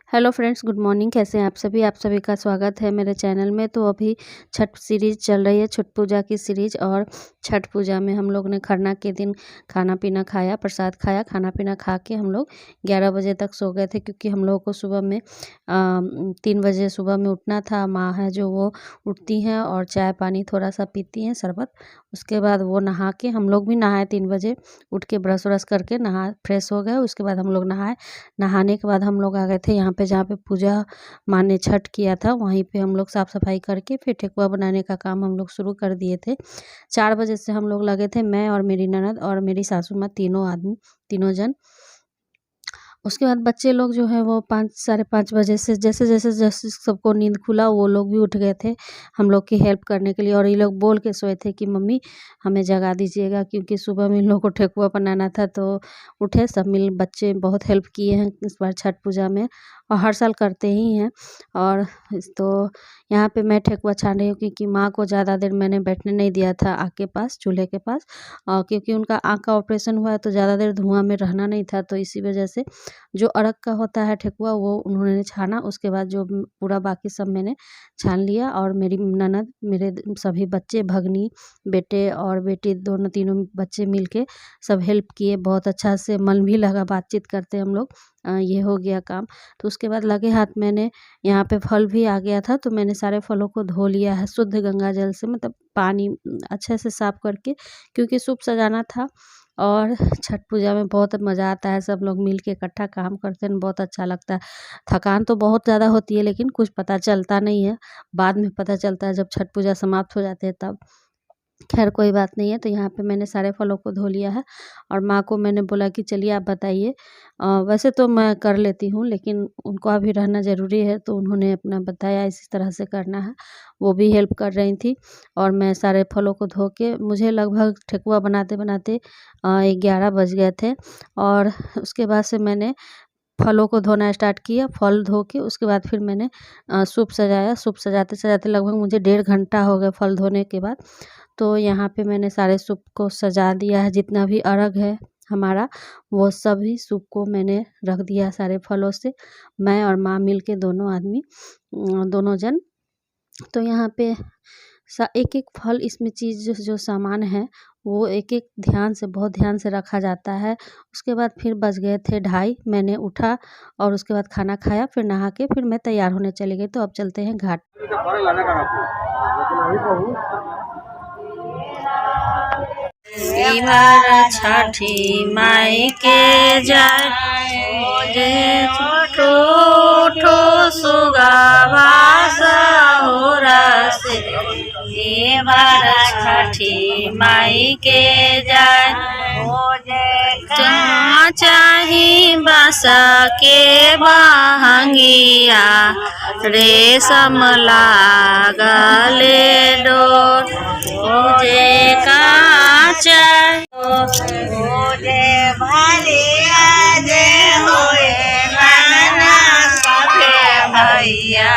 Hello friends, good morning. कैसे हैं आप सभी का स्वागत है मेरे चैनल में। तो अभी छठ सीरीज़ चल रही है, छठ पूजा की सीरीज़। और छठ पूजा में हम लोग ने खरना के दिन खाना पीना खाया, प्रसाद खाया। खाना पीना खा के हम लोग 11 बजे तक सो गए थे, क्योंकि हम लोगों को सुबह में 3 बजे सुबह में उठना था। माँ है जो वो उठती हैं और चाय पानी थोड़ा सा पीती हैं, शरबत। उसके बाद वो नहा के, हम लोग भी नहाए 3 बजे उठ के, ब्रश व्रश करके नहा फ्रेश हो गए। उसके बाद हम लोग नहाए। नहाने के बाद हम लोग आ गए थे यहाँ पे, जहाँ पे पूजा माँ ने छठ किया था, वहीं पे हम लोग साफ़ सफाई करके फिर ठेकुआ बनाने का काम हम लोग शुरू कर दिए थे। 4 बजे से हम लोग लगे थे, मैं और मेरी ननद और मेरी सासू माँ, तीनों आदमी, तीनों जन। उसके बाद बच्चे लोग जो है वो 5 साढ़े 5 बजे से जैसे सबको नींद खुला, वो लोग भी उठ गए थे हम लोग की हेल्प करने के लिए। और ये लोग बोल के सोए थे कि मम्मी हमें जगा दीजिएगा, क्योंकि सुबह में इन लोगों को ठेकुआ बनाना था। तो उठे सब मिल, बच्चे बहुत हेल्प किए हैं इस बार छठ पूजा में, और हर साल करते ही हैं। और तो यहाँ पे मैं ठेकुआ छान रही हूँ, क्योंकि माँ को ज़्यादा देर मैंने बैठने नहीं दिया था आग के पास, चूल्हे के पास। क्योंकि उनका आँख का ऑपरेशन हुआ है, तो ज़्यादा देर धुआं में रहना नहीं था। तो इसी वजह से जो अरग का होता है ठेकुआ, वो उन्होंने छाना। उसके बाद जो पूरा बाकी सब मैंने छान लिया। और मेरी ननद, मेरे सभी बच्चे, भगनी, बेटे और बेटी, दोनों तीनों बच्चे मिलके सब हेल्प किए। बहुत अच्छा से मन भी लगा, बातचीत करते हम लोग। ये हो गया काम। तो उसके बाद लगे हाथ मैंने, यहाँ पे फल भी आ गया था, तो मैंने सारे फलों को धो लिया है शुद्ध गंगा जल से, मतलब पानी अच्छे से साफ करके, क्योंकि सूप सजाना था। और छठ पूजा में बहुत मज़ा आता है, सब लोग मिल के इकट्ठा काम करते हैं, बहुत अच्छा लगता है। थकान तो बहुत ज़्यादा होती है, लेकिन कुछ पता चलता नहीं है, बाद में पता चलता है जब छठ पूजा समाप्त हो जाते हैं तब। खैर कोई बात नहीं है। तो यहाँ पे मैंने सारे फलों को धो लिया है, और माँ को मैंने बोला कि चलिए आप बताइए। वैसे तो मैं कर लेती हूँ, लेकिन उनको अभी रहना ज़रूरी है, तो उन्होंने अपना बताया इसी तरह से करना है। वो भी हेल्प कर रही थी। और मैं सारे फलों को धो के, मुझे लगभग ठेकुआ बनाते बनाते 11 बज गए थे। और उसके बाद से मैंने फलों को धोना स्टार्ट किया। फल धो के उसके बाद फिर मैंने सूप सजाया। सूप सजाते सजाते लगभग मुझे 1.5 घंटा हो गया फल धोने के बाद। तो यहाँ पे मैंने सारे सूप को सजा दिया है, जितना भी अर्घ है हमारा, वो सभी सूप को मैंने रख दिया सारे फलों से। मैं और माँ मिल के, दोनों आदमी, दोनों जन। तो यहाँ पे एक एक फल, इसमें चीज़ जो सामान है, वो एक एक ध्यान से, बहुत ध्यान से रखा जाता है। उसके बाद फिर बज गए थे 2:30, मैंने उठा और उसके बाद खाना खाया, फिर नहा के फिर मैं तैयार होने चली गई। तो अब चलते हैं घाट। छठी माई के जाय ठो सुगावा से, छठी माई के जाय चाही बासा के बहंगिया, रेशम लागले डोर, मुझे काचा मुझे भलिया जे होए माना सभे भैया,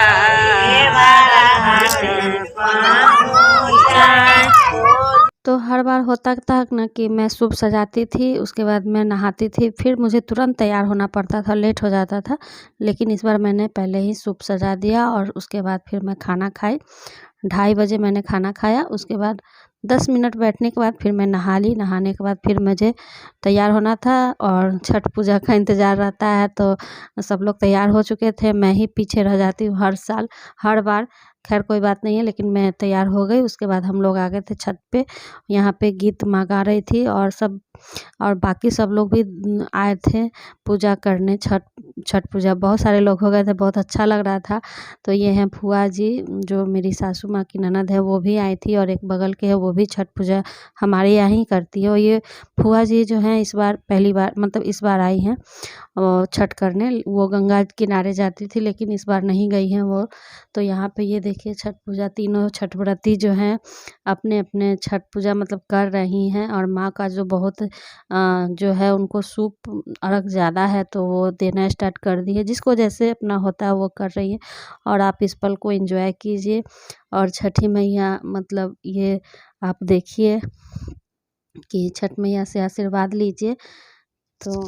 तो हर बार होता था ना कि मैं सूप सजाती थी, उसके बाद मैं नहाती थी, फिर मुझे तुरंत तैयार होना पड़ता था, लेट हो जाता था। लेकिन इस बार मैंने पहले ही सूप सजा दिया, और उसके बाद फिर मैं खाना खाई। 2:30 बजे मैंने खाना खाया। उसके बाद 10 मिनट बैठने के बाद फिर मैं नहा ली। नहाने के बाद फिर मुझे तैयार होना था, और छठ पूजा का इंतज़ार रहता है। तो सब लोग तैयार हो चुके थे, मैं ही पीछे रह जाती हूँ हर साल, हर बार। खैर कोई बात नहीं है, लेकिन मैं तैयार हो गई। उसके बाद हम लोग आ गए थे छत पे। यहाँ पे गीत माँ गा रही थी, और बाकी सब लोग भी आए थे पूजा करने। छठ पूजा बहुत सारे लोग हो गए थे, बहुत अच्छा लग रहा था। तो ये हैं फुआ जी, जो मेरी सासू माँ की ननद है, वो भी आई थी। और एक बगल के है, वो भी छठ पूजा हमारे यहाँ ही करती है। और ये फुआ जी जो हैं, इस बार पहली बार, मतलब इस बार आई हैं छठ करने। वो गंगा किनारे जाती थी, लेकिन इस बार नहीं गई हैं वो। तो यहाँ पे ये देखिए छठ पूजा, तीनों छठ व्रती जो हैं अपने अपने छठ पूजा मतलब कर रही हैं। और माँ का जो बहुत जो है, उनको सूप अर्घ ज़्यादा है, तो वो देना स्टार्ट कर दी है। जिसको जैसे अपना होता है वो कर रही है। और आप इस पल को एंजॉय कीजिए। और छठी मैया, मतलब ये आप देखिए कि छठ मैया से आशीर्वाद लीजिए। तो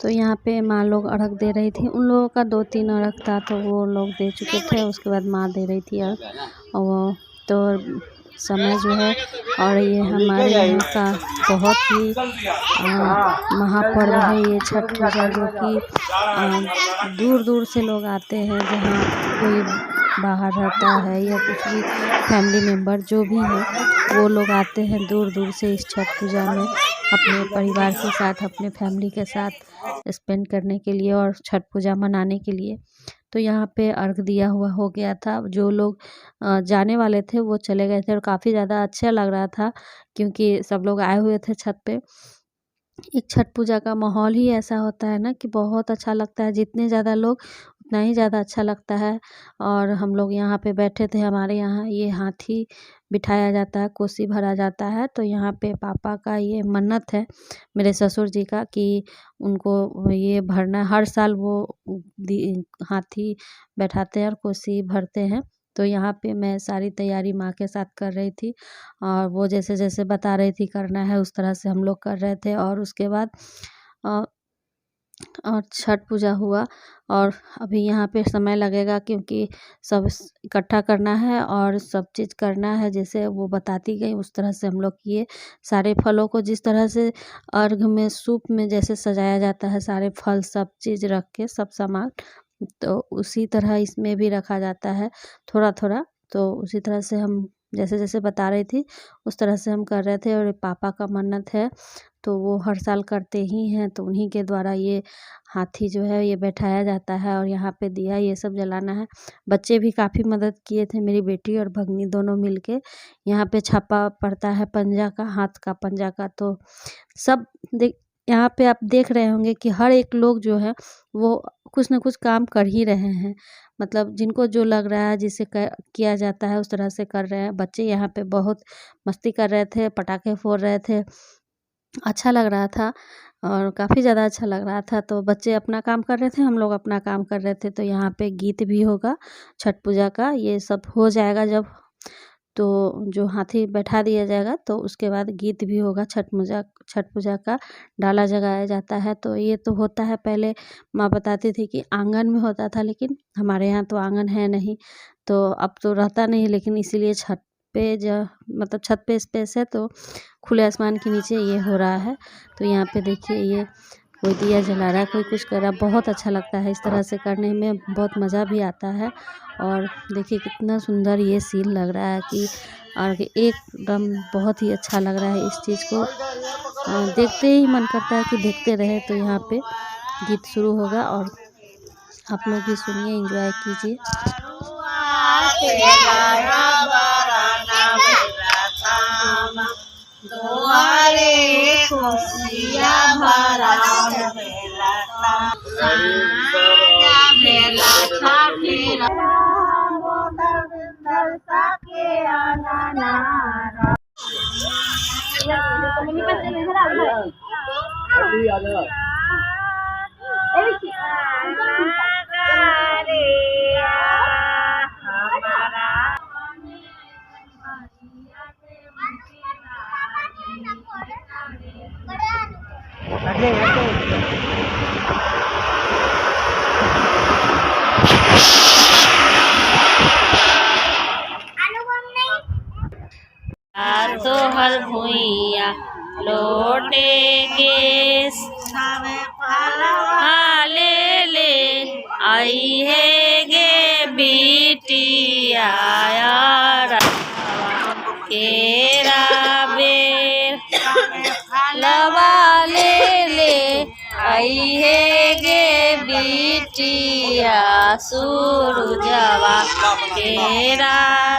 तो यहाँ पे माँ लोग अर्घ दे रही थी। उन लोगों का 2-3 अर्घ था तो वो लोग दे चुके थे। उसके बाद माँ दे रही थी अर्घ। और वो तो समय जो है, और ये हमारे यहाँ का बहुत ही महापर्व है ये छठ पूजा, जो कि दूर दूर से लोग आते हैं। जहाँ कोई बाहर रहता है या कुछ भी फैमिली मेम्बर जो भी है, वो लोग आते हैं दूर दूर से इस छठ पूजा में अपने परिवार के साथ, अपने फैमिली के साथ स्पेंड करने के लिए और छठ पूजा मनाने के लिए। तो यहाँ पे अर्घ दिया हुआ हो गया था। जो लोग जाने वाले थे वो चले गए थे और काफ़ी ज़्यादा अच्छा लग रहा था, क्योंकि सब लोग आए हुए थे छत पे। एक छठ पूजा का माहौल ही ऐसा होता है ना कि बहुत अच्छा लगता है। जितने ज़्यादा लोग उतना ही ज़्यादा अच्छा लगता है। और हम लोग यहाँ पे बैठे थे। हमारे यहाँ ये हाथी बिठाया जाता है, कोसी भरा जाता है। तो यहाँ पे पापा का ये मन्नत है, मेरे ससुर जी का, कि उनको ये भरना है। हर साल वो हाथी बैठाते हैं और कोसी भरते हैं। तो यहाँ पे मैं सारी तैयारी माँ के साथ कर रही थी, और वो जैसे जैसे बता रही थी करना है उस तरह से हम लोग कर रहे थे। और उसके बाद अ, और छठ पूजा हुआ। और अभी यहाँ पे समय लगेगा, क्योंकि सब इकट्ठा करना है और सब चीज़ करना है। जैसे वो बताती गई उस तरह से हम लोग किए। सारे फलों को जिस तरह से अर्घ में सूप में जैसे सजाया जाता है, सारे फल सब चीज़ रख के सब सामान, तो उसी तरह इसमें भी रखा जाता है थोड़ा थोड़ा। तो उसी तरह से हम जैसे जैसे बता रही थी उस तरह से हम कर रहे थे। और पापा का मन्नत है तो वो हर साल करते ही हैं, तो उन्हीं के द्वारा ये हाथी जो है ये बैठाया जाता है। और यहाँ पे दिया ये सब जलाना है। बच्चे भी काफ़ी मदद किए थे, मेरी बेटी और भगनी दोनों मिलके। यहाँ पे छापा पड़ता है पंजा का, हाथ का पंजा का। तो सब देख, यहाँ पे आप देख रहे होंगे कि हर एक लोग जो है वो कुछ ना कुछ काम कर ही रहे हैं। मतलब जिनको जो लग रहा है जिसे किया जाता है उस तरह से कर रहे हैं। बच्चे यहाँ पे बहुत मस्ती कर रहे थे, पटाखे फोड़ रहे थे, अच्छा लग रहा था और काफ़ी ज़्यादा अच्छा लग रहा था। तो बच्चे अपना काम कर रहे थे, हम लोग अपना काम कर रहे थे। तो यहाँ पे गीत भी होगा छठ पूजा का, ये सब हो जाएगा जब, तो जो हाथी बैठा दिया जाएगा तो उसके बाद गीत भी होगा। छठ पूजा का डाला जगाया जाता है। तो ये तो होता है, पहले माँ बताती थी कि आंगन में होता था, लेकिन हमारे यहाँ तो आंगन है नहीं, तो अब तो रहता नहीं। लेकिन इसीलिए छत पे मतलब छत पे स्पेस है, तो खुले आसमान के नीचे ये हो रहा है। तो यहाँ पे देखिए, ये कोई दिया जला रहा है, कोई कुछ कर रहा है। बहुत अच्छा लगता है इस तरह से करने में, बहुत मज़ा भी आता है। और देखिए कितना सुंदर ये सीन लग रहा है कि, और एकदम बहुत ही अच्छा लग रहा है। इस चीज़ को देखते ही मन करता है कि देखते रहे। तो यहाँ पे गीत शुरू होगा और आप लोग भी सुनिए, एंजॉय कीजिए। तोहर भुइया लोटे के ले ले आई है गे बिटिया केरा बेर लवा ले आई है गे बिटिया सूरजवा केरा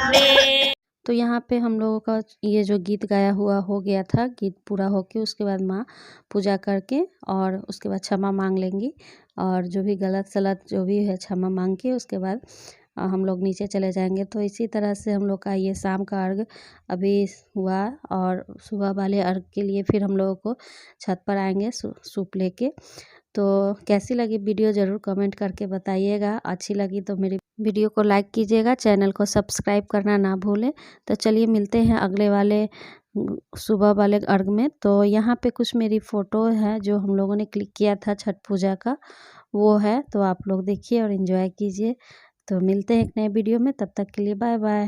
बेर। तो यहाँ पे हम लोगों का ये जो गीत गाया हुआ हो गया था, गीत पूरा होके उसके बाद माँ पूजा करके और उसके बाद क्षमा मांग लेंगी। और जो भी गलत सलत जो भी है क्षमा मांग के उसके बाद हम लोग नीचे चले जाएंगे। तो इसी तरह से हम लोग का ये शाम का अर्घ अभी हुआ। और सुबह वाले अर्घ के लिए फिर हम लोगों को छत पर आएंगे सूप लेके। तो कैसी लगी वीडियो ज़रूर कमेंट करके बताइएगा। अच्छी लगी तो मेरी वीडियो को लाइक कीजिएगा, चैनल को सब्सक्राइब करना ना भूलें। तो चलिए मिलते हैं अगले वाले सुबह वाले अर्घ में। तो यहाँ पे कुछ मेरी फ़ोटो है जो हम लोगों ने क्लिक किया था छठ पूजा का, वो है। तो आप लोग देखिए और एंजॉय कीजिए। तो मिलते हैं एक नए वीडियो में, तब तक के लिए बाय बाय।